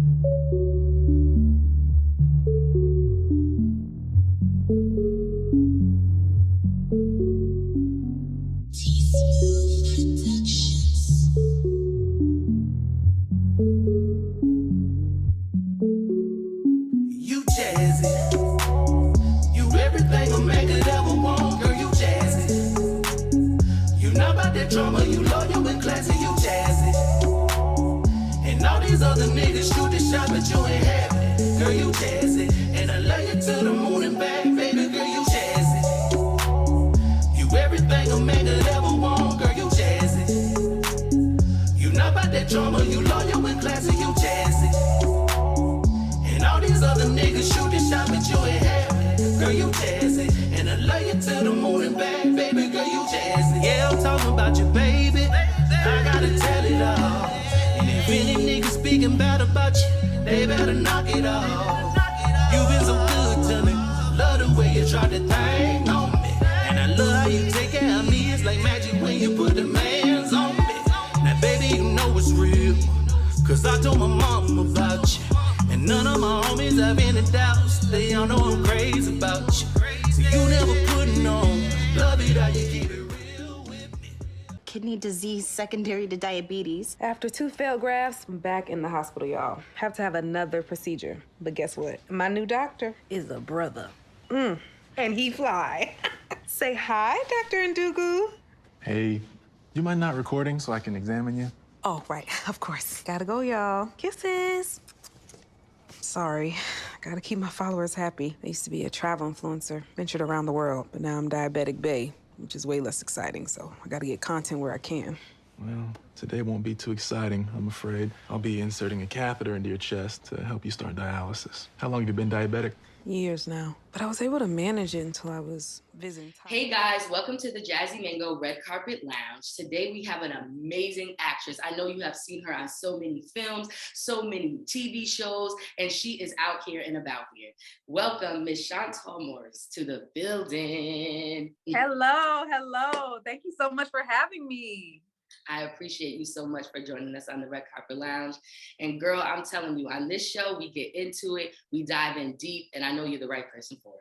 You jazzy. You everything a man could ever want, girl, you jazzy. You not about that drama, you loyal and classy, you jazzy. And all these other niggas shoot the shot, but you ain't having it, girl, you jazzy. And I love you to the moon and back, baby, girl, you jazzy. You everything a man could ever want, girl, you jazzy. You not about that drama, you loyal and classy, you jazzy. And all these other niggas shoot the shot, but you ain't having it, girl, you jazzy. And I love you to the moon and back, baby, girl, you jazzy. Yeah, I'm talking about you, baby. I gotta tell it all. And if any niggas speaking bad about you, they better knock it off. You been so good to me. Love the way you try to thing on me. And I love how you take care of me. It's like magic when you put the hands on me. Now, baby, you know it's real. Cause I told my mom about you. And none of my homies have any doubts. They all know I'm crazy about you. So you never putting on. Love it how you keep it real with me. Kidney disease secondary to diabetes. After 2 failed grafts, I'm back in the hospital, y'all. Have to have another procedure. But guess what? My new doctor is a brother. And he fly. Say hi, Dr. Ndugu. Hey, you mind not recording so I can examine you? Oh, right, of course. Gotta go, y'all. Kisses. Sorry, gotta keep my followers happy. I used to be a travel influencer, ventured around the world, but now I'm diabetic bae, which is way less exciting, so I gotta get content where I can. Well, today won't be too exciting, I'm afraid. I'll be inserting a catheter into your chest to help you start dialysis. How long have you been diabetic? Years now, but I was able to manage it until I was visiting. Hey guys, welcome to the Jazzy Mango Red Carpet Lounge. Today we have an amazing actress. I know you have seen her on so many films, so many TV shows, and she is out here and about here. Welcome, Miss Chantal Maurice, to the building. Hello, hello. Thank you so much for having me. I appreciate you so much for joining us on the Red Carpet Lounge. And girl, I'm telling you, on this show, we get into it, we dive in deep, and I know you're the right person for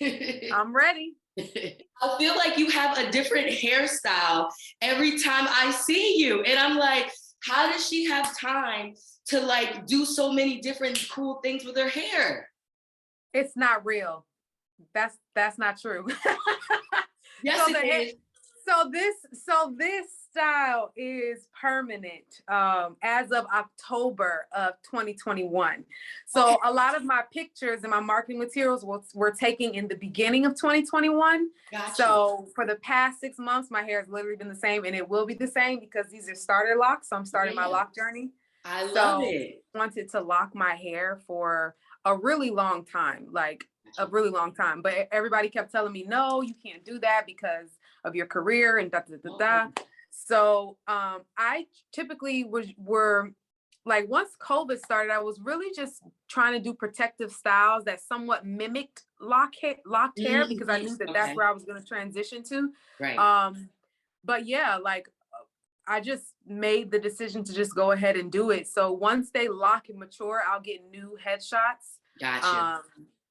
it. I'm ready. I feel like you have a different hairstyle every time I see you. And I'm like, how does she have time to like do so many different cool things with her hair? It's not real. That's not true. Yes, it is. So this style is permanent as of October of 2021. So a lot of my pictures and my marketing materials were taken in the beginning of 2021. Gotcha. So for the past 6 months, my hair has literally been the same, and it will be the same because these are starter locks. So I'm starting my Loc Journey. I love it. I wanted to lock my hair for a really long time, like a really long time. But everybody kept telling me, no, you can't do that because of your career and da da da da. So I typically were like, once COVID started, I was really just trying to do protective styles that somewhat mimicked locked hair because I knew that that's where I was going to transition to. Right. But yeah, like I just made the decision to just go ahead and do it. So once they lock and mature, I'll get new headshots. Gotcha.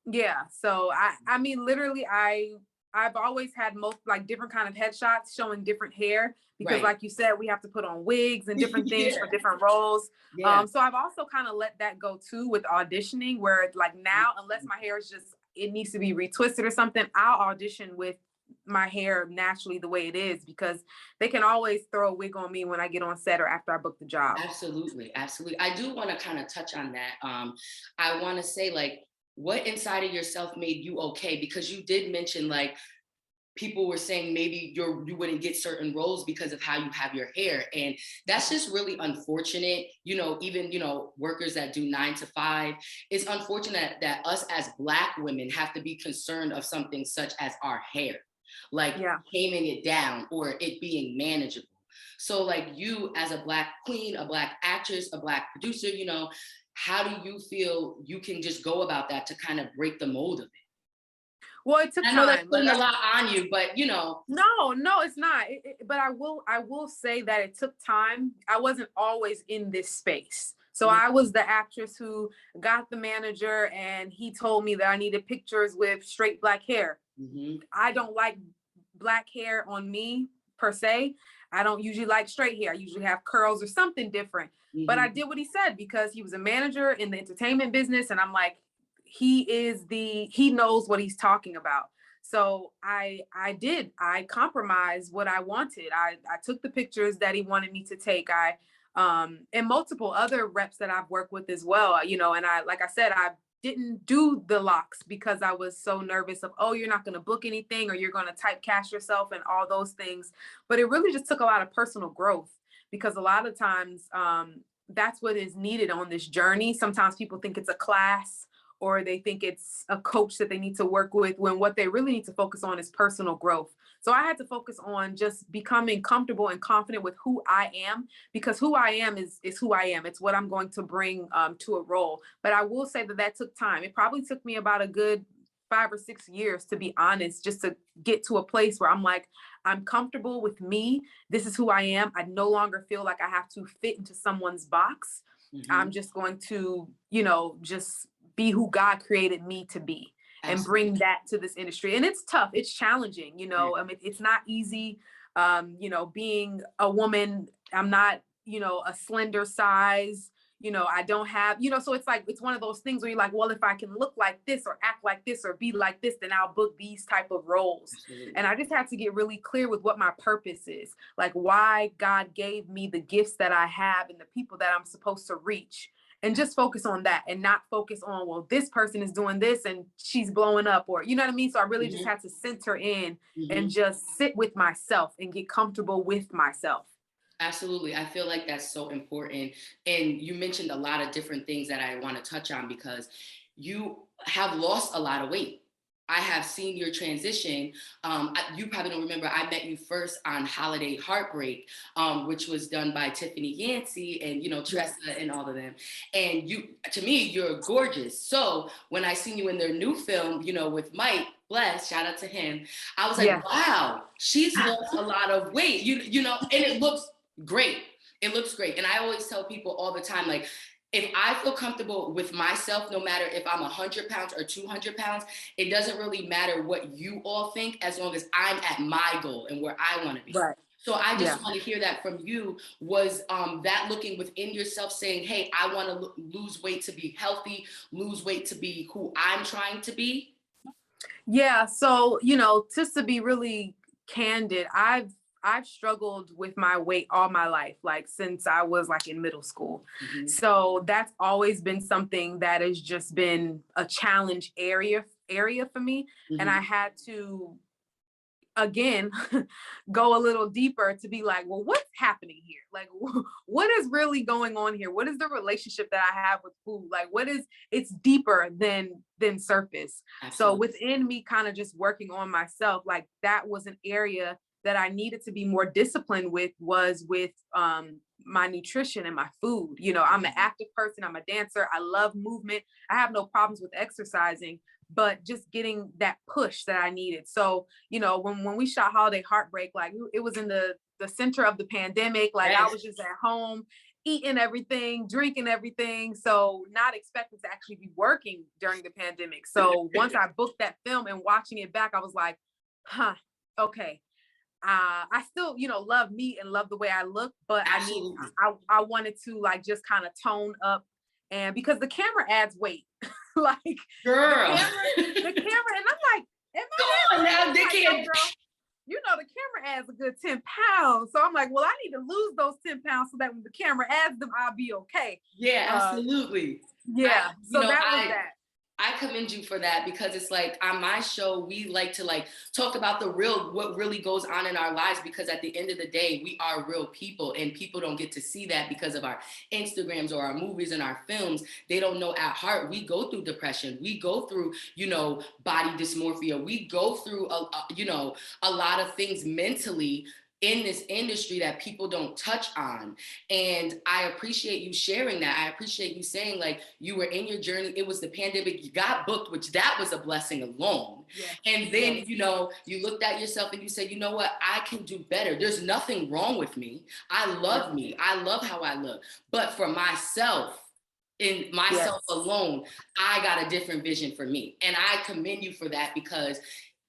Yeah. So I mean, literally, I've always had like different kind of headshots showing different hair because like you said, we have to put on wigs and different things for different roles. So I've also kind of let that go too with auditioning, where it's like now, unless my hair is just, it needs to be retwisted or something, I'll audition with my hair naturally the way it is because they can always throw a wig on me when I get on set or after I book the job. Absolutely. Absolutely. I do want to kind of touch on that. I want to say, like, what inside of yourself made you okay? Because you did mention like people were saying maybe you wouldn't get certain roles because of how you have your hair. And that's just really unfortunate. You know, even, you know, workers that do 9 to 5, it's unfortunate that us as Black women have to be concerned of something such as our hair, like taming it down or it being manageable. So like you as a Black queen, a Black actress, a Black producer, you know, how do you feel you can just go about that to kind of break the mold of it? Well, it took time. I know that's putting a lot on you, but you know. No, it's not. But I will say that it took time. I wasn't always in this space. So I was the actress who got the manager, and he told me that I needed pictures with straight black hair. I don't like black hair on me per se. I don't usually like straight hair. I usually have curls or something different. But I did what he said because he was a manager in the entertainment business. And I'm like, he knows what he's talking about. So I compromised what I wanted. I took the pictures that he wanted me to take. And multiple other reps that I've worked with as well, you know, and like I said, I didn't do the locks because I was so nervous of, oh, you're not going to book anything or you're going to typecast yourself and all those things. But it really just took a lot of personal growth because a lot of times that's what is needed on this journey. Sometimes people think it's a class or they think it's a coach that they need to work with when what they really need to focus on is personal growth. So I had to focus on just becoming comfortable and confident with who I am, because who I am is who I am. It's what I'm going to bring to a role. But I will say that took time. It probably took me about a good 5 or 6 years, to be honest, just to get to a place where I'm like, I'm comfortable with me. This is who I am. I no longer feel like I have to fit into someone's box. I'm just going to, you know, just be who God created me to be. Absolutely. And bring that to this industry. And it's tough. It's challenging. You know, I mean, it's not easy. You know, being a woman, I'm not, you know, a slender size, you know, I don't have, you know, so it's like, it's one of those things where you're like, well, if I can look like this or act like this or be like this, then I'll book these type of roles. Absolutely. And I just had to get really clear with what my purpose is, like why God gave me the gifts that I have and the people that I'm supposed to reach. And just focus on that and not focus on, well, this person is doing this and she's blowing up, or, you know what I mean? So I really just had to center in and just sit with myself and get comfortable with myself. Absolutely. I feel like that's so important. And you mentioned a lot of different things that I want to touch on because you have lost a lot of weight. I have seen your transition. You probably don't remember, I met you first on Holiday Heartbreak, which was done by Tiffany Yancey and, you know, Tressa and all of them. And you, to me, you're gorgeous. So when I seen you in their new film, you know, with Mike, bless, shout out to him, I was like, wow, she's lost a lot of weight, you know, and it looks great. It looks great. And I always tell people all the time, like, if I feel comfortable with myself, no matter if I'm 100 pounds or 200 pounds, it doesn't really matter what you all think as long as I'm at my goal and where I want to be. Right. So I just want to hear that from you. Was that looking within yourself saying, hey, I want to lose weight to be healthy, lose weight to be who I'm trying to be? Yeah. So, you know, just to be really candid, I've struggled with my weight all my life, like since I was like in middle school. So that's always been something that has just been a challenge area for me. And I had to, again, go a little deeper to be like, well, what's happening here? Like, what is really going on here? What is the relationship that I have with food? Like, it's deeper than surface. Absolutely. So within me kind of just working on myself, like that was an area that I needed to be more disciplined with, was with my nutrition and my food. You know, I'm an active person. I'm a dancer. I love movement. I have no problems with exercising, but just getting that push that I needed. So, you know, when we shot Holiday Heartbreak, like it was in the center of the pandemic. Like I was just at home eating everything, drinking everything. So not expecting to actually be working during the pandemic. So once I booked that film and watching it back, I was like, okay. I still, you know, love me and love the way I look, but I wanted to like just kind of tone up, and because the camera adds weight, like girl, the camera, and I'm like, now they can't. You know, the camera adds a good 10 pounds. So I'm like, well, I need to lose those 10 pounds so that when the camera adds them, I'll be okay. Yeah, absolutely. Yeah. So that was that. I commend you for that, because it's like on my show, we like to like talk about what really goes on in our lives, because at the end of the day, we are real people, and people don't get to see that because of our Instagrams or our movies and our films. They don't know at heart, we go through depression. We go through, you know, body dysmorphia. We go through, you know, a lot of things mentally in this industry that people don't touch on. And I appreciate you sharing that. I appreciate you saying like you were in your journey. It was the pandemic, you got booked, which that was a blessing alone. Yeah. And then, you know, you looked at yourself and you said, you know what, I can do better. There's nothing wrong with me. I love me. I love how I look. But for myself, in myself alone, I got a different vision for me. And I commend you for that, because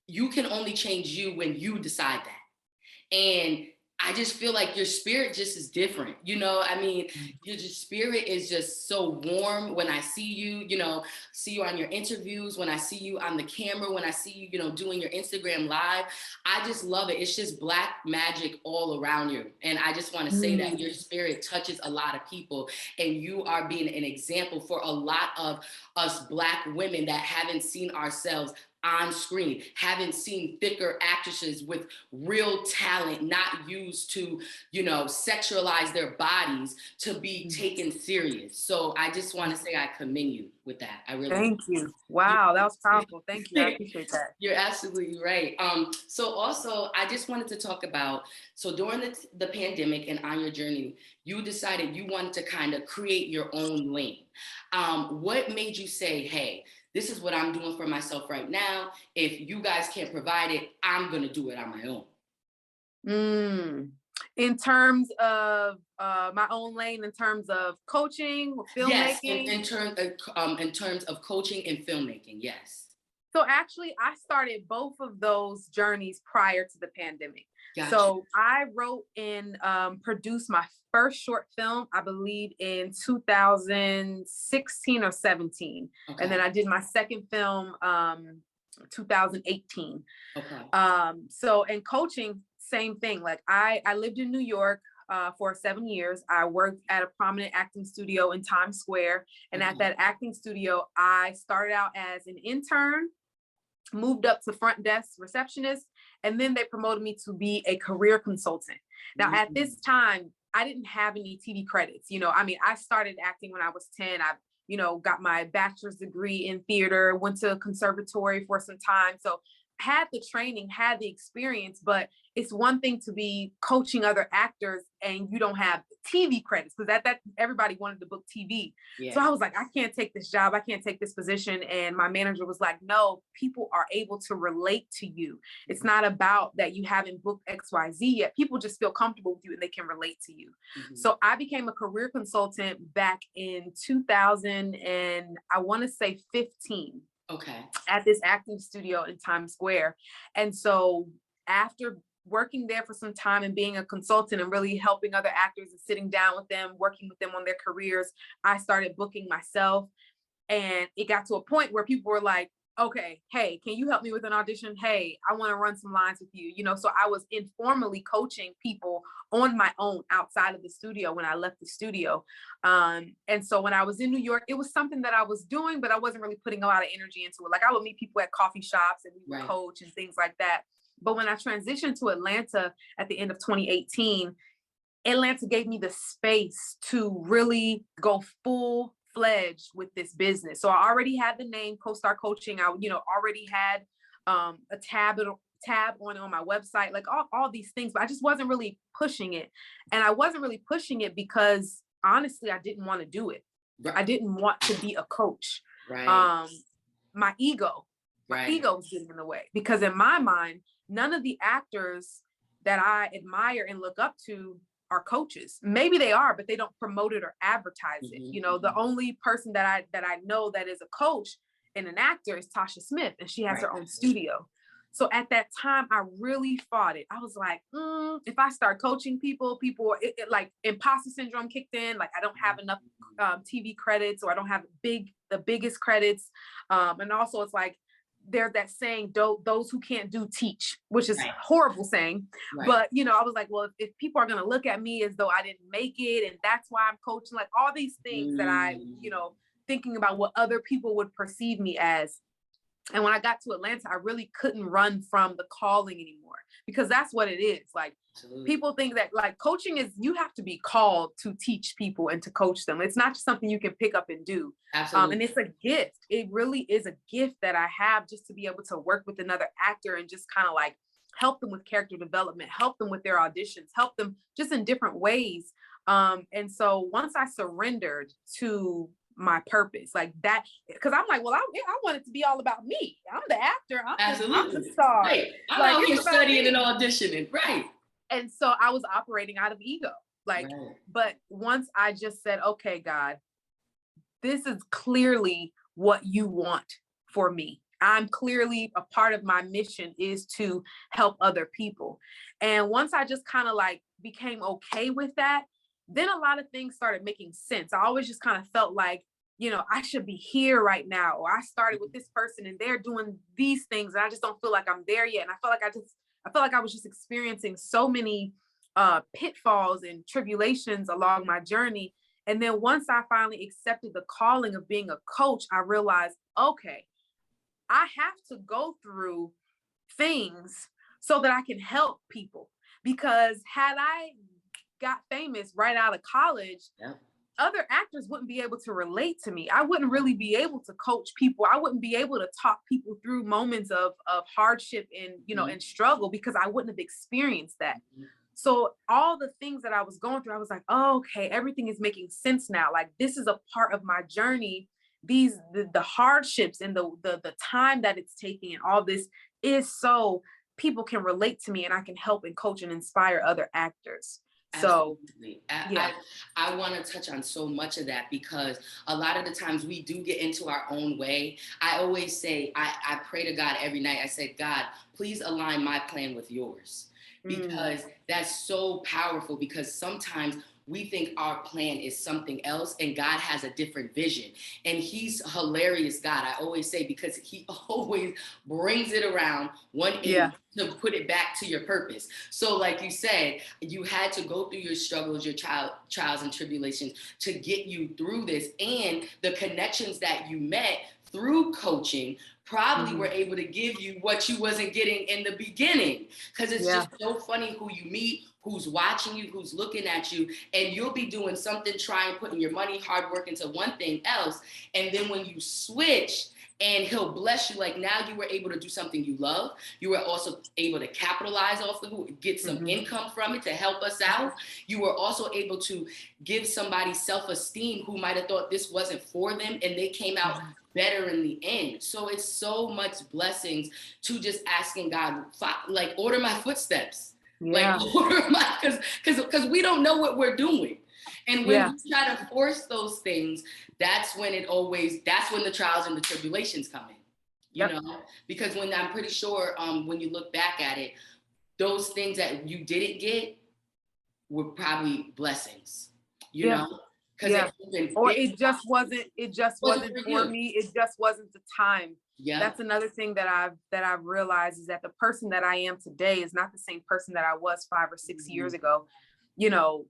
you can only change you when you decide that. And I just feel like your spirit just is different. You know, I mean, your spirit is just so warm when I see you, you know, see you on your interviews, when I see you on the camera, when I see you, you know, doing your Instagram live. I just love it. It's just Black magic all around you. And I just want to say that your spirit touches a lot of people, and you are being an example for a lot of us Black women that haven't seen ourselves on screen, haven't seen thicker actresses with real talent, not used to, you know, sexualize their bodies to be taken serious. So I just want to say I commend you with that. I really Thank you. Wow, that was powerful. Thank you. I appreciate that. You're absolutely right. So also, I just wanted to talk about, so during the pandemic and on your journey, you decided you wanted to kind of create your own lane. What made you say, hey, this is what I'm doing for myself right now. If you guys can't provide it, I'm going to do it on my own. In terms of my own lane, in terms of coaching, filmmaking? Yes, in terms of coaching and filmmaking, yes. So actually, I started both of those journeys prior to the pandemic. Gotcha. So I wrote and produced my first short film, I believe in 2016 or 17. Okay. And then I did my second film, 2018. Okay. So in coaching, same thing. Like I lived in New York for 7 years. I worked at a prominent acting studio in Times Square. And at that acting studio, I started out as an intern, moved up to front desk receptionist, and then they promoted me to be a career consultant. Now, at this time, I didn't have any TV credits. You know, I mean, I started acting when I was 10. I, you know, got my bachelor's degree in theater, went to a conservatory for some time. So had the training, had the experience, but it's one thing to be coaching other actors and you don't have TV credits, because that everybody wanted to book TV. Yeah. So I was like, I can't take this job. I can't take this position. And my manager was like, no, people are able to relate to you. It's not about that you haven't booked XYZ yet. People just feel comfortable with you and they can relate to you. So I became a career consultant back in 2000 and I want to say 15. Okay. At this acting studio in Times Square. And so after working there for some time and being a consultant and really helping other actors and sitting down with them, working with them on their careers, I started booking myself. And it got to a point where people were like, okay, hey, can you help me with an audition? Hey, I want to run some lines with you. You know, so I was informally coaching people on my own outside of the studio when I left the studio. And so when I was in New York, it was something that I was doing, but I wasn't really putting a lot of energy into it. Like I would meet people at coffee shops and we would coach and things like that. But when I transitioned to Atlanta at the end of 2018, Atlanta gave me the space to really go full-fledged with this business. So I already had the name Costar Coaching. I, you know, already had a tab on my website, like all these things, but I just wasn't really pushing it. And I wasn't really pushing it because honestly, I didn't want to do it. Right. I didn't want to be a coach. Right. My ego was getting in the way, because in my mind, none of the actors that I admire and look up to are coaches. Maybe they are, but they don't promote it or advertise it. You know, the only person that I know that is a coach and an actor is Tasha Smith, and she has her own studio. So at that time, I really fought it. I was like, if I start coaching people, it like imposter syndrome kicked in. Like I don't have enough TV credits, or I don't have the biggest credits. And also it's like, there's that saying, those who can't do teach, which is a horrible saying. But, you know, I was like, well, if people are going to look at me as though I didn't make it, and that's why I'm coaching, like all these things that I, you know, thinking about what other people would perceive me as. And when I got to Atlanta, I really couldn't run from the calling anymore, because that's what it is. Like people think that like coaching is, you have to be called to teach people and to coach them. It's not just something you can pick up and do. And it's a gift. It really is a gift that I have, just to be able to work with another actor and just kind of like help them with character development, help them with their auditions, help them just in different ways. And so once I surrendered to my purpose like that, because I'm like, well, I want it to be all about me. I'm the actor. I'm the star. Right. I'm out here studying and auditioning. Right. And so I was operating out of ego. Like, but once I just said, okay, God, this is clearly what you want for me. I'm clearly a part of my mission is to help other people. And once I just kind of like became okay with that, then a lot of things started making sense. I always just kind of felt like, I should be here right now. Or I started with this person and they're doing these things and I just don't feel like I'm there yet. And I felt like I was just experiencing so many pitfalls and tribulations along my journey. And then once I finally accepted the calling of being a coach, I realized, okay, I have to go through things so that I can help people. Because had I got famous right out of college, other actors wouldn't be able to relate to me. I wouldn't really be able to coach people. I wouldn't be able to talk people through moments of hardship and, and struggle because I wouldn't have experienced that. So all the things that I was going through, I was like, oh, okay, everything is making sense now. Like this is a part of my journey. The hardships and the time that it's taking and all this is so people can relate to me and I can help and coach and inspire other actors. Absolutely. So yeah. I want to touch on so much of that because a lot of the times we do get into our own way. I always say, I pray to God every night. I say, God, please align my plan with yours. Because that's so powerful because sometimes we think our plan is something else and God has a different vision. And he's hilarious God, I always say, because he always brings it around to put it back to your purpose. So like you said, you had to go through your struggles, your trials and tribulations to get you through this. And the connections that you met through coaching probably were able to give you what you wasn't getting in the beginning. Because it's just so funny who you meet, who's watching you, who's looking at you, and you'll be doing something, putting your money, hard work into one thing else. And then when you switch and he'll bless you, like now you were able to do something you love. You were also able to capitalize off of it, get some income from it to help us out. You were also able to give somebody self-esteem who might have thought this wasn't for them and they came out better in the end. So it's so much blessings to just asking God, like order my footsteps. Like order my, because we don't know what we're doing. And when you try to force those things, that's when the trials and the tribulations come in, you know, because when I'm pretty sure when you look back at it, those things that you didn't get were probably blessings, you know? It just wasn't for me. It just wasn't the time. Yeah. That's another thing that I've realized is that the person that I am today is not the same person that I was 5 or 6 years ago. You know,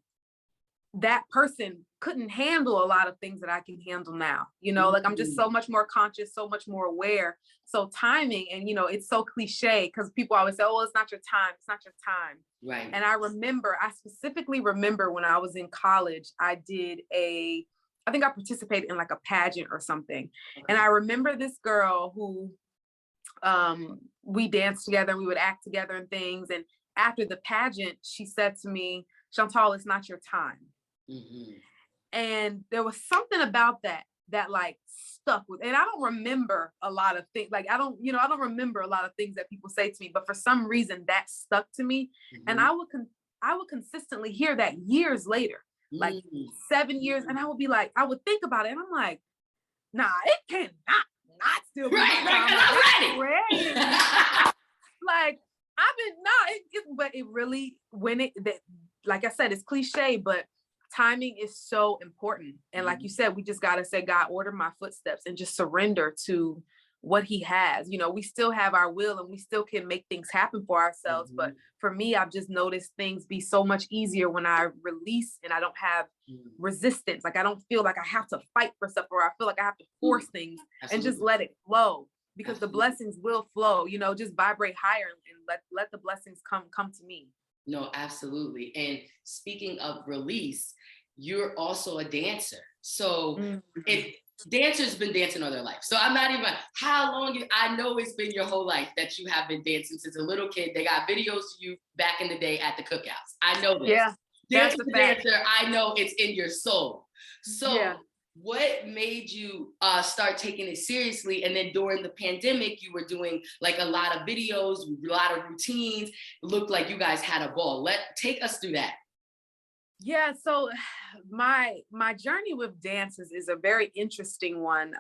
that person couldn't handle a lot of things that I can handle now. You know, like I'm just so much more conscious, so much more aware. So timing, and you know, it's so cliche because people always say, "Oh, it's not your time. It's not your time." Right. And I specifically remember when I was in college, I think I participated in like a pageant or something. Okay. And I remember this girl who we danced together, we would act together and things. And after the pageant, she said to me, "Chantal, it's not your time." Mm-hmm. And there was something about that like stuck with, and I don't remember a lot of things. Like I don't remember a lot of things that people say to me, but for some reason that stuck to me. Mm-hmm. And I would consistently hear that years later, like 7 years. And I would think about it and I'm like, nah, it cannot not still be ready. Like but it really, like I said, it's cliche, but timing is so important. And like you said, we just got to say, God, order my footsteps, and just surrender to what he has. You know, we still have our will and we still can make things happen for ourselves. But for me, I've just noticed things be so much easier when I release and I don't have resistance. Like I don't feel like I have to fight for stuff, or I feel like I have to force things. Absolutely. And just let it flow, because the blessings will flow. You know, just vibrate higher and let the blessings come to me. No, absolutely. And speaking of release, you're also a dancer. So dancers been dancing all their life. So I'm not even, how long, I know it's been your whole life that you have been dancing since a little kid. They got videos of you back in the day at the cookouts. I know this. Yeah. Dancer, I know it's in your soul. So what made you start taking it seriously? And then during the pandemic, you were doing like a lot of videos, a lot of routines. It looked like you guys had a ball. Take us through that. Yeah, so my journey with dances is a very interesting one.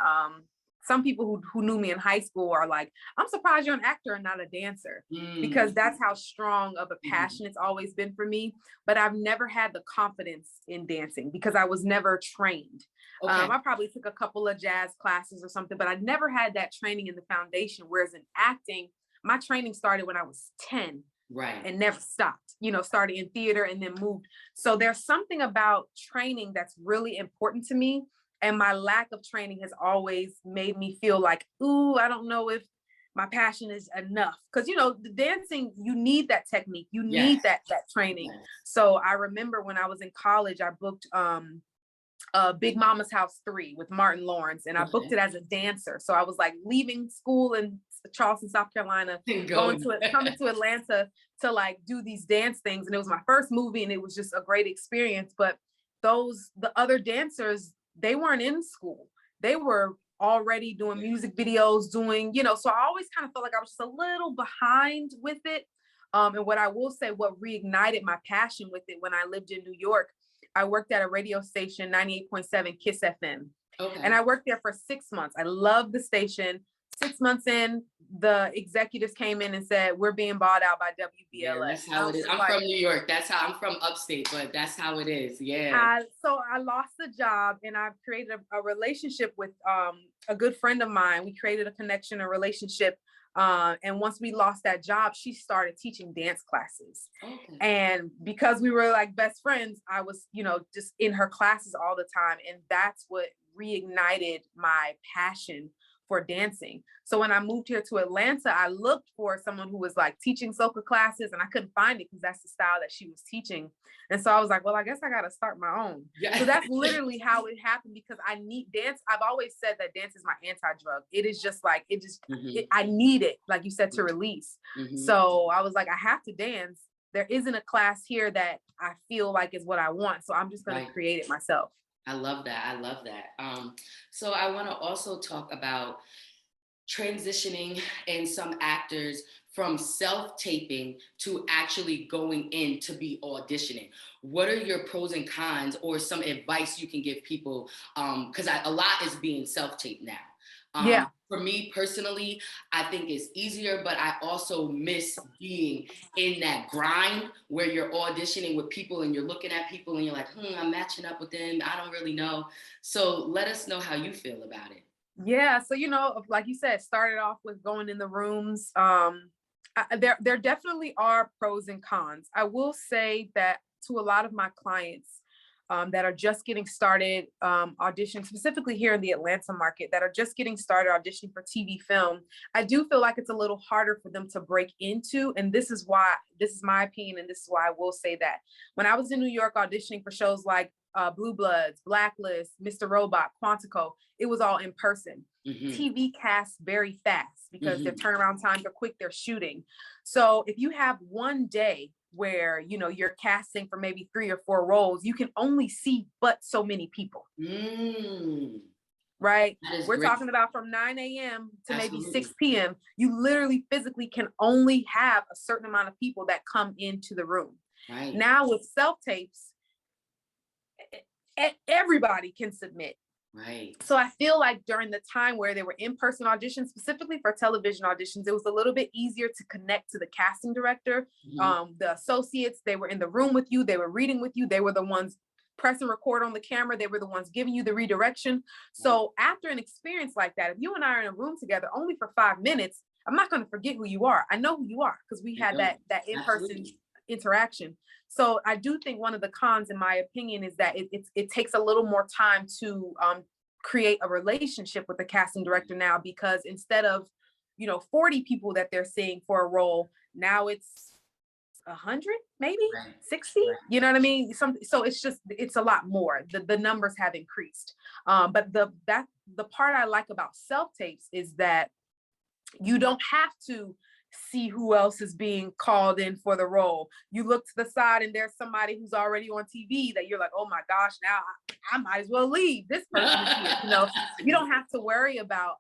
Some people who knew me in high school are like, I'm surprised you're an actor and not a dancer, because that's how strong of a passion it's always been for me. But I've never had the confidence in dancing because I was never trained. Okay. I probably took a couple of jazz classes or something, but I never had that training in the foundation. Whereas in acting, my training started when I was 10. Right. And never stopped, started in theater and then moved. So there's something about training that's really important to me. And my lack of training has always made me feel like, ooh, I don't know if my passion is enough. Because, the dancing, you need that technique. You need that training. Yes. So I remember when I was in college, I booked Big Mama's House 3 with Martin Lawrence, and I booked it as a dancer. So I was like leaving school in Charleston, South Carolina, coming to Atlanta to like do these dance things. And it was my first movie and it was just a great experience. But the other dancers, they weren't in school. They were already doing music videos, so I always kind of felt like I was just a little behind with it. And what I will say, what reignited my passion with it when I lived in New York, I worked at a radio station, 98.7 KISS FM. Okay. And I worked there for 6 months. I loved the station. 6 months in, the executives came in and said, we're being bought out by WBLS. Yeah, that's how it is. I'm from New York. That's how I'm from upstate, but that's how it is. Yeah. So I lost the job and I've created a relationship with a good friend of mine. We created a connection, a relationship. And once we lost that job, she started teaching dance classes. Okay. And because we were like best friends, I was, just in her classes all the time. And that's what reignited my passion for dancing. So when I moved here to Atlanta, I looked for someone who was like teaching soca classes and I couldn't find it because that's the style that she was teaching. And so I was like, well, I guess I got to start my own. Yeah. So that's literally how it happened, because I need dance. I've always said that dance is my anti-drug. It is just like, I need it, like you said, to release. So I was like, I have to dance. There isn't a class here that I feel like is what I want. So I'm just going to create it myself. I love that. I love that. So I want to also talk about transitioning in some actors from self-taping to actually going in to be auditioning. What are your pros and cons, or some advice you can give people? Because a lot is being self-taped now. For me personally, I think it's easier, but I also miss being in that grind where you're auditioning with people and you're looking at people and you're like, I'm matching up with them. I don't really know. So let us know how you feel about it. Yeah. So, like you said, started off with going in the rooms. There definitely are pros and cons. I will say that to a lot of my clients, that are just getting started auditioning, specifically here in the Atlanta market, that are just getting started auditioning for TV film, I do feel like it's a little harder for them to break into. And this is my opinion, and this is why I will say that. When I was in New York auditioning for shows like Blue Bloods, Blacklist, Mr. Robot, Quantico, it was all in person. TV casts very fast because their turnaround times are quick, they're shooting. So if you have one day where you're casting for maybe 3 or 4 roles, you can only see but so many people. Right? We're great. Talking about from 9 a.m. to maybe 6 p.m. You literally physically can only have a certain amount of people that come into the room. Right. Now with self-tapes, everybody can submit. Right. So I feel like during the time where there were in-person auditions, specifically for television auditions, it was a little bit easier to connect to the casting director. The associates, they were in the room with you, they were reading with you, they were the ones pressing record on the camera, they were the ones giving you the redirection. So after an experience like that, if you and I are in a room together only for 5 minutes, I'm not going to forget who you are. I know who you are because we had that in-person interaction. So I do think one of the cons, in my opinion, is that it takes a little more time to create a relationship with the casting director now, because instead of 40 people that they're seeing for a role, now it's 100, maybe 60. You know what I mean? So it's a lot more. The numbers have increased. But the part I like about self tapes is that you don't have to see who else is being called in for the role. You look to the side and there's somebody who's already on TV that you're like, oh my gosh, now I might as well leave. This person is here. You don't have to worry about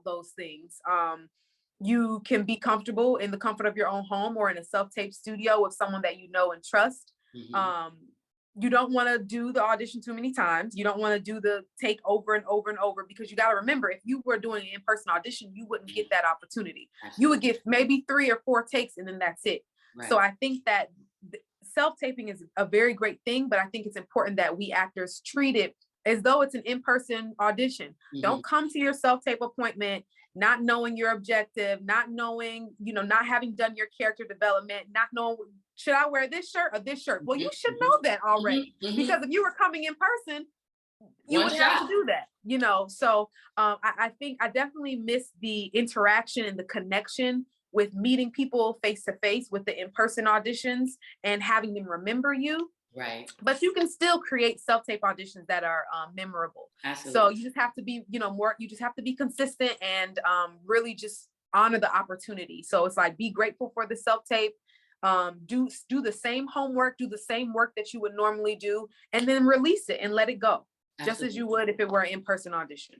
those things. You can be comfortable in the comfort of your own home or in a self-tape studio with someone that you know and trust. you don't want to do the audition too many times. You don't want to do the take over and over and over, because you got to remember, if you were doing an in-person audition, you wouldn't get that opportunity. Absolutely. You would get maybe 3 or 4 takes and then that's it. Right. So I think that self-taping is a very great thing, but I think it's important that we actors treat it as though it's an in-person audition. Mm-hmm. Don't come to your self-tape appointment not knowing your objective, not knowing, not having done your character development, not knowing, should I wear this shirt or this shirt? Well, you should know that already, because if you were coming in person, you would have to do that, So I think I definitely miss the interaction and the connection with meeting people face to face with the in-person auditions and having them remember you. Right. But you can still create self-tape auditions that are memorable. Absolutely. So you just have to be, you just have to be consistent and really just honor the opportunity. So it's like, be grateful for the self-tape, do the same homework, do the same work that you would normally do, and then release it and let it go. Absolutely. Just as you would if it were an in-person audition.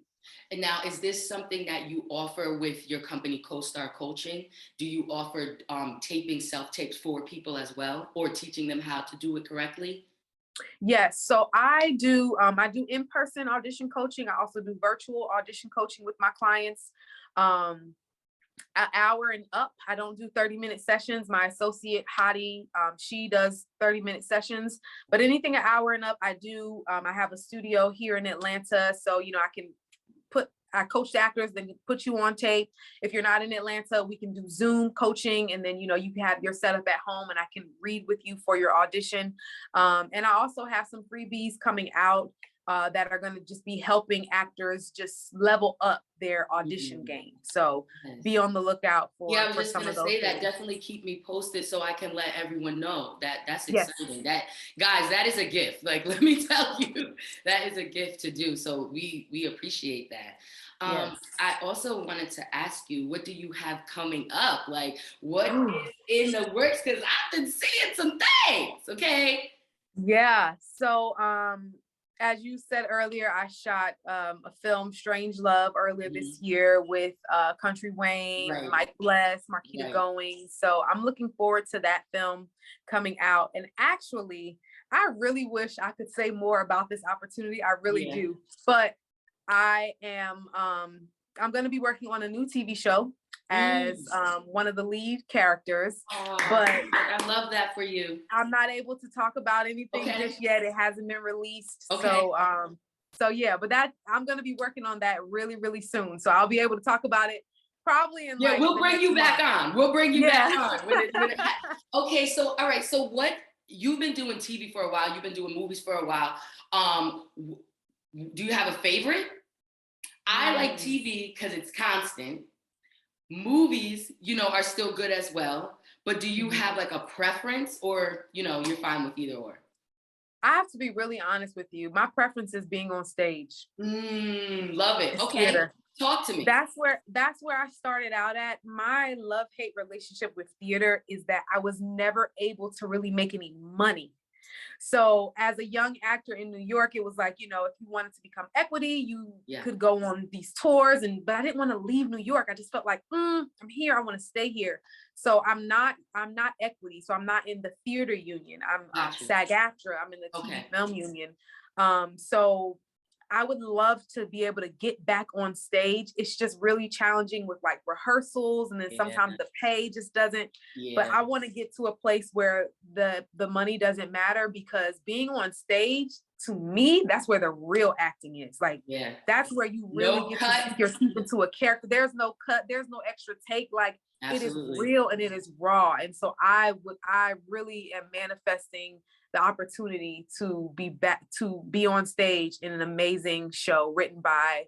And now, is this something that you offer with your company, Costar Coaching? Do you offer taping self-tapes for people as well, or teaching them how to do it correctly? Yes, so I do in-person audition coaching. I also do virtual audition coaching with my clients. An hour and up. I don't do 30-minute sessions. My associate Hadi, she does 30-minute sessions, but anything an hour and up, I do. I have a studio here in Atlanta, so I coach the actors, then put you on tape. If you're not in Atlanta, we can do Zoom coaching, and then you can have your setup at home, and I can read with you for your audition. And I also have some freebies coming out that are going to just be helping actors just level up their audition game. So be on the lookout for. Yeah, I was just going to say that. Definitely keep me posted so I can let everyone know that's exciting. Yes. Guys, that is a gift. Like, let me tell you, that is a gift to do. So we appreciate that. Yes. I also wanted to ask you, what do you have coming up? Like, what is in the works? Because I've been seeing some things. Okay. Yeah. So, as you said earlier, I shot a film, Strange Love, earlier this year with Country Wayne, right. Mike Bless, Marquita Going. So I'm looking forward to that film coming out. And actually, I really wish I could say more about this opportunity. I really do. But I'm going to be working on a new TV show as one of the lead characters. But I love that for you. I'm not able to talk about anything just yet. It hasn't been released. Okay. So yeah, but I'm going to be working on that really, really soon. So I'll be able to talk about it probably in we'll bring you back on. We'll bring you back on. Okay, so all right. So what you've been doing TV for a while, you've been doing movies for a while. Do you have a favorite? I like TV because it's constant. Movies, are still good as well. But do you have like a preference, or, you're fine with either or? I have to be really honest with you. My preference is being on stage. Love it. Okay. Theater. Talk to me. That's where I started out at. My love-hate relationship with theater is that I was never able to really make any money. So as a young actor in New York, it was like, if you wanted to become equity, you could go on these tours, but I didn't want to leave New York. I just felt like, I'm here. I want to stay here. So I'm not equity. So I'm not in the theater union. I'm SAG-AFTRA. I'm in the TV film union. So I would love to be able to get back on stage. It's just really challenging with like rehearsals, and then sometimes the pay just doesn't. But I want to get to a place where the money doesn't matter, because being on stage, to me, that's where the real acting is. Like, that's where you really get to sink your teeth into a character. There's no cut. There's no extra take. Like, absolutely. It is real and it is raw. And so I really am manifesting the opportunity to be on stage in an amazing show written by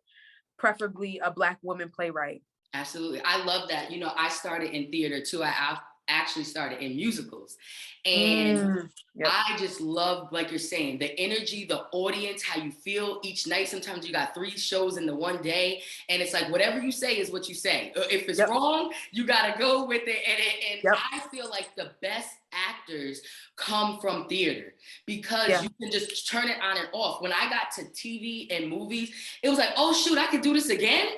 preferably a Black woman playwright. Absolutely. I love that. I started in theater too. I actually started in musicals, and I just love, like you're saying, the energy, the audience, how you feel each night. Sometimes you got 3 shows in the one day, and it's like, whatever you say is what you say. If it's wrong, you got to go with it. And I feel like the best actors come from theater, because you can just turn it on and off. When I got to TV and movies, it was like, oh shoot, I could do this again.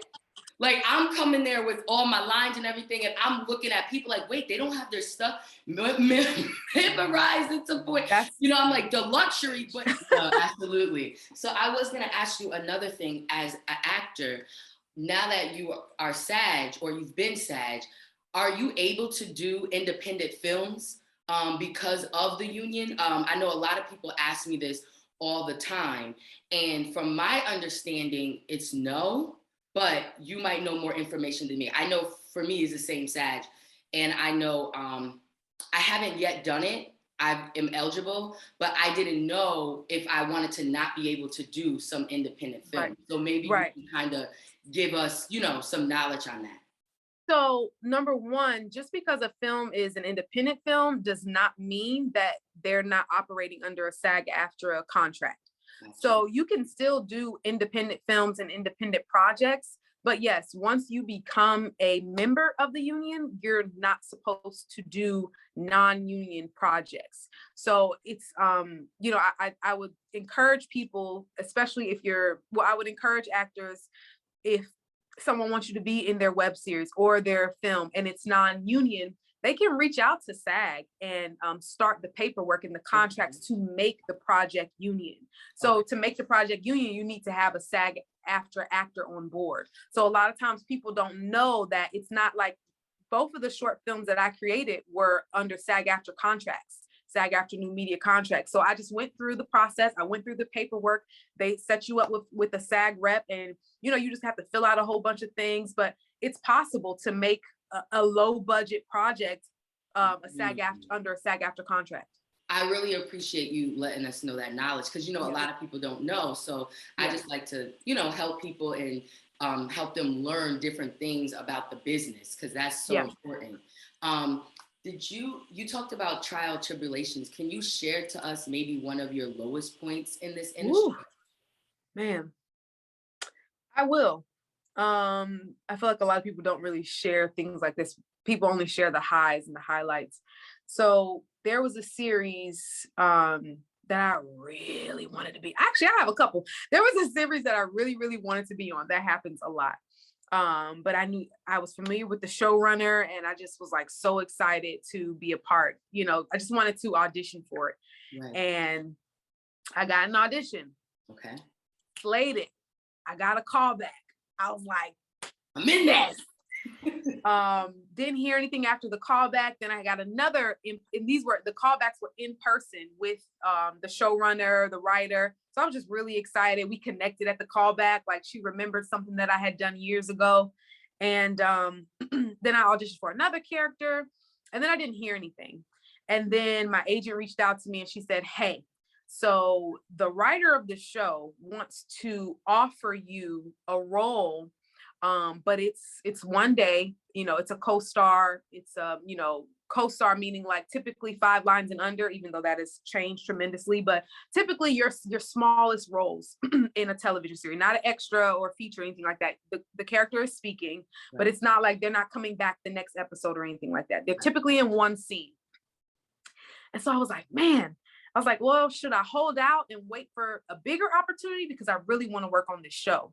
Like I'm coming there with all my lines and everything, and I'm looking at people like, wait, they don't have their stuff memorized into point. You know, I'm like the luxury, but absolutely. So I was gonna ask you another thing as an actor. Now that you are SAG or you've been SAG, are you able to do independent films because of the union? I know a lot of people ask me this all the time, and from my understanding, it's no. But you might know more information than me. I know for me it's the same SAG, and I know I haven't yet done it. I am eligible, but I didn't know if I wanted to not be able to do some independent film. Right. So maybe you can kind of give us, you know, some knowledge on that. So number one, just because a film is an independent film does not mean that they're not operating under a SAG-AFTRA contract. So you can still do independent films and independent projects, but yes, once you become a member of the union, you're not supposed to do non-union projects. So it's, you know, I would encourage people, especially if I would encourage actors, if someone wants you to be in their web series or their film and it's non-union, they can reach out to SAG and start the paperwork and the contracts to make the project union. So to make the project union, you need to have a SAG-AFTRA actor on board. So a lot of times people don't know that it's not like both of the short films that I created were under SAG-AFTRA contracts, SAG-AFTRA new media contracts. So I just went through the process. I went through the paperwork. They set you up with a SAG rep, and you know, you just have to fill out a whole bunch of things, but it's possible to make a low budget project under a SAG-AFTRA contract. I really appreciate you letting us know that knowledge, because you know a lot of people don't know. So I just like to, you know, help people and help them learn different things about the business, because that's so important. You talked about trial tribulations. Can you share to us maybe one of your lowest points in this industry? Ooh, man, I will. I feel like a lot of people don't really share things like this. People only share the highs and the highlights. So there was a series that I really wanted to be. Actually, I have a couple. There was a series that I really, really wanted to be on. That happens a lot. But I was familiar with the showrunner, and I just was like so excited to be a part. You know, I just wanted to audition for it. Right. And I got an audition. Okay. Slayed it. I got a call back. I was like, I'm in this. Didn't hear anything after the callback. Then I got another, and the callbacks were in person with the showrunner, the writer. So I was just really excited. We connected at the callback. Like she remembered something that I had done years ago. And then I auditioned for another character, and then I didn't hear anything. And then my agent reached out to me and she said, hey, so the writer of the show wants to offer you a role, but it's one day, you know, it's a Costar. It's you know, Costar meaning like typically 5 lines and under, even though that has changed tremendously, but typically your smallest roles in a television series, not an extra or feature or anything like that. The character is speaking, but it's not like they're not coming back the next episode or anything like that. They're typically in one scene. And so I was like, man, I was like, well, should I hold out and wait for a bigger opportunity? Because I really want to work on this show.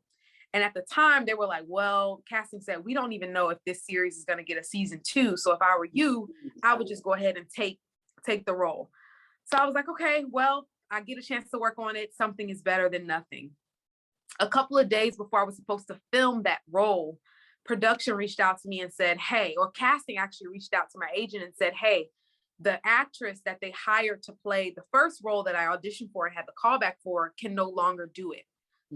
And at the time they were like, well, casting said, we don't even know if this series is going to get a season 2. So if I were you, I would just go ahead and take the role. So I was like, okay, well, I get a chance to work on it. Something is better than nothing. A couple of days before I was supposed to film that role, production reached out to me and said, hey, or casting actually reached out to my agent and said, hey, the actress that they hired to play the first role that I auditioned for and had the callback for can no longer do it.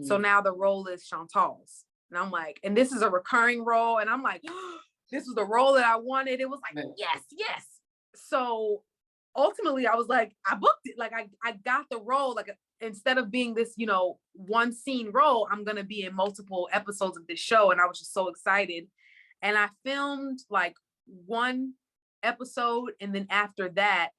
So now the role is Chantal's. And I'm like, and this is a recurring role. And I'm like, oh, this was the role that I wanted. It was like, yes. So ultimately I was like, I booked it. Like I got the role. Like instead of being this, you know, one scene role, I'm going to be in multiple episodes of this show. And I was just so excited. And I filmed like one episode. And then after that,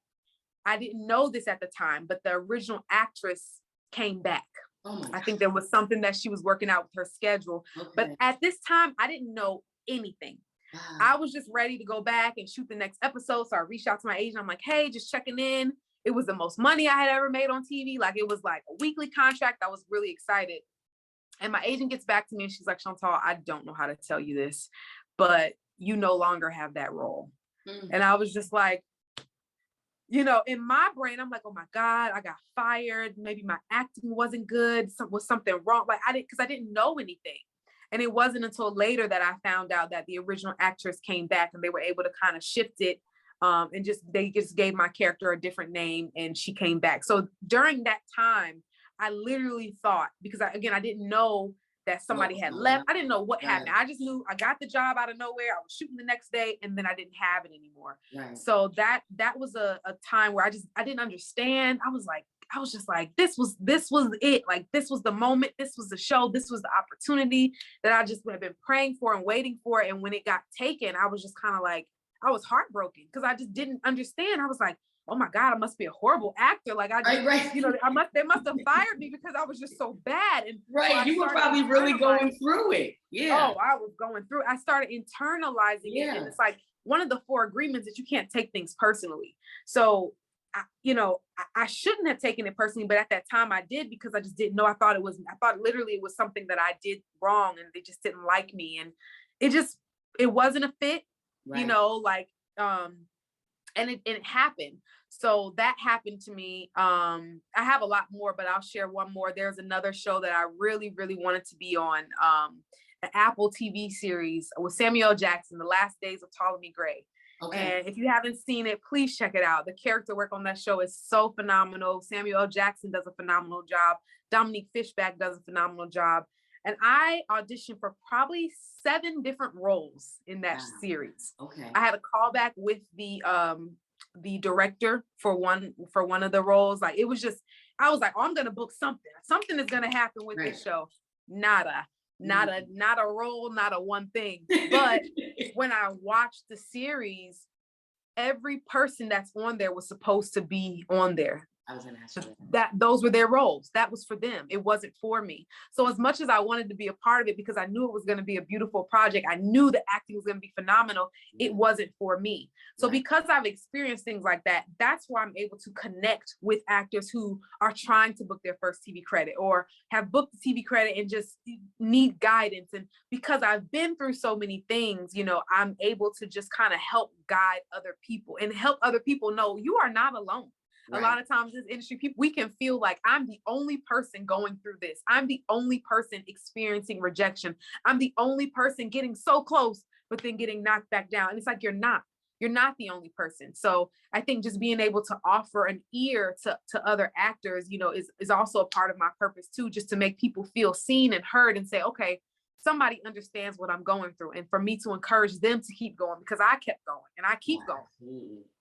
I didn't know this at the time, but the original actress came back. Oh I think there was something that she was working out with her schedule. Okay. But at this time, I didn't know anything. Wow. I was just ready to go back and shoot the next episode. So I reached out to my agent. I'm like, hey, just checking in. It was the most money I had ever made on TV. Like it was like a weekly contract. I was really excited. And my agent gets back to me and she's like, Chantal, I don't know how to tell you this, but you no longer have that role. And I was just like, you know, in my brain, I'm like, oh my God, I got fired. Maybe my acting wasn't good. Was something wrong? Like because I didn't know anything. And it wasn't until later that I found out that the original actress came back and they were able to kind of shift it. And they just gave my character a different name and she came back. So during that time, I literally thought, because I didn't know that somebody had left. I didn't know what happened. I just knew I got the job out of nowhere. I was shooting the next day and then I didn't have it anymore. So that was a time where I didn't understand. I was just like, this was it. Like, this was the moment. This was the show. This was the opportunity that I just have been praying for and waiting for. And when it got taken, I was just kind of like, I was heartbroken because I just didn't understand. I was like, oh my God, I must be a horrible actor. Like you know, they must have fired me because I was just so bad. And so you were probably really going through it. Yeah. Oh, I was going through it. I started internalizing it. And it's like one of the 4 agreements that you can't take things personally. So, I shouldn't have taken it personally, but at that time I did because I just didn't know. I thought literally it was something that I did wrong and they just didn't like me. And it wasn't a fit, you know, like, and it happened. So that happened to me. I have a lot more, but I'll share one more. There's another show that I really, really wanted to be on, an Apple TV series with Samuel L. Jackson, The Last Days of Ptolemy Gray. Okay. And if you haven't seen it, please check it out. The character work on that show is so phenomenal. Samuel L. Jackson does a phenomenal job. Dominique Fishback does a phenomenal job. And I auditioned for probably 7 different roles in that series. Okay. I had a callback with the director for one of the roles. Like, it was just, I was like, oh, I'm gonna book something. Something is gonna happen with this show. Not a role, not a one thing. But when I watched the series, every person that's on there was supposed to be on there. I was gonna ask you that. Those were their roles. That was for them. It wasn't for me. So as much as I wanted to be a part of it because I knew it was going to be a beautiful project, I knew the acting was going to be phenomenal. It wasn't for me. So because I've experienced things like that, that's why I'm able to connect with actors who are trying to book their first TV credit or have booked the TV credit and just need guidance. And because I've been through so many things, you know, I'm able to just kind of help guide other people and help other people know you are not alone. A lot of times in this industry, we can feel like I'm the only person going through this. I'm the only person experiencing rejection. I'm the only person getting so close, but then getting knocked back down. And it's like, you're not the only person. So I think just being able to offer an ear to other actors, you know, is also a part of my purpose too, just to make people feel seen and heard and say, okay, somebody understands what I'm going through, and for me to encourage them to keep going because I kept going and I keep going.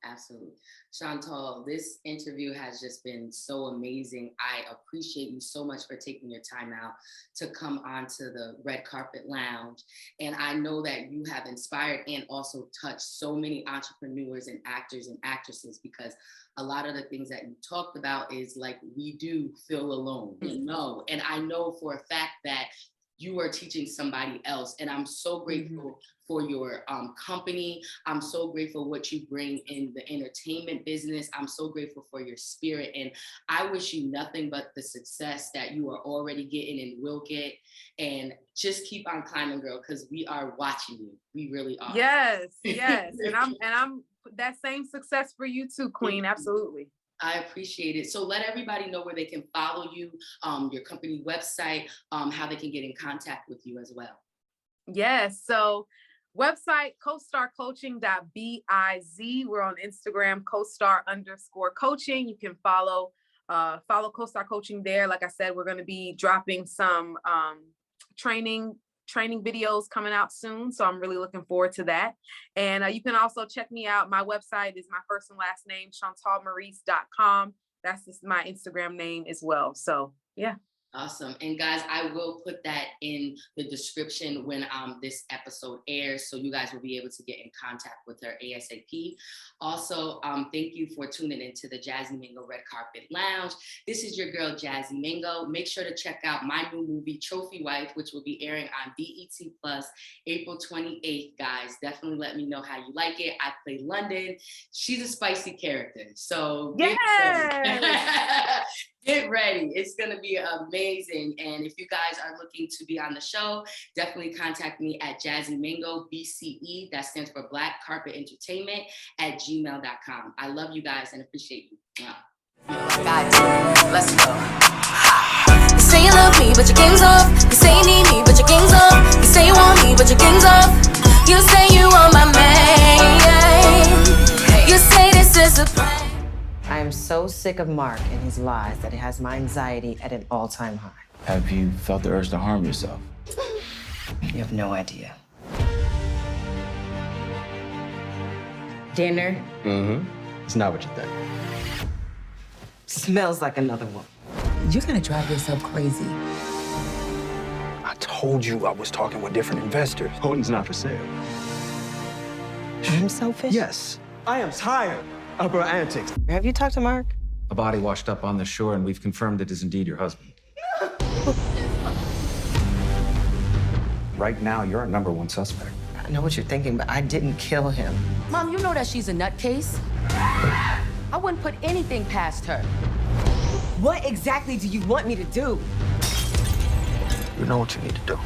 Absolutely. Chantal, this interview has just been so amazing. I appreciate you so much for taking your time out to come onto the Red Carpet Lounge. And I know that you have inspired and also touched so many entrepreneurs and actors and actresses, because a lot of the things that you talked about is like, we do feel alone, you know, and I know for a fact that you are teaching somebody else. And I'm so grateful for your company. I'm so grateful what you bring in the entertainment business. I'm so grateful for your spirit. And I wish you nothing but the success that you are already getting and will get. And just keep on climbing, girl, because we are watching you. We really are. Yes. And I'm that same success for you too, Queen. Absolutely. I appreciate it. So let everybody know where they can follow you, your company website, how they can get in contact with you as well. Yes. So website, costarcoaching.biz. We're on Instagram, costar_coaching. You can follow Costar Coaching there. Like I said, we're going to be dropping some training videos coming out soon. So I'm really looking forward to that. And you can also check me out. My website is my first and last name, chantalmaurice.com. That's just my Instagram name as well. So yeah. Awesome. And guys, I will put that in the description when this episode airs, so you guys will be able to get in contact with her ASAP. Also, thank you for tuning into the Jazzy Mingo Red Carpet Lounge. This is your girl, Jazzy Mingo. Make sure to check out my new movie, Trophy Wife, which will be airing on BET Plus April 28th, guys. Definitely let me know how you like it. I play London. She's a spicy character. So Get ready. It's going to be amazing. And if you guys are looking to be on the show, definitely contact me at Jazzy Mango, BCE, that stands for Black Carpet Entertainment, at gmail.com. I love you guys and appreciate you. Guys, let's go. You say you love me, but your game's off. You say you need me, but your game's off. You say you want me, but your game's off. You say you want my man. You say this is a plan. I am so sick of Mark and his lies that it has my anxiety at an all-time high. Have you felt the urge to harm yourself? You have no idea. Dinner. Mm-hmm. It's not what you think. Smells like another one. You're gonna drive yourself crazy. I told you I was talking with different investors. Holden's not for sale. I'm selfish? Yes, I am tired of her antics. Have you talked to Mark? A body washed up on the shore, and we've confirmed it is indeed your husband. Right now, you're our #1 suspect. I know what you're thinking, but I didn't kill him. Mom, you know that she's a nutcase. I wouldn't put anything past her. What exactly do you want me to do? You know what you need to do.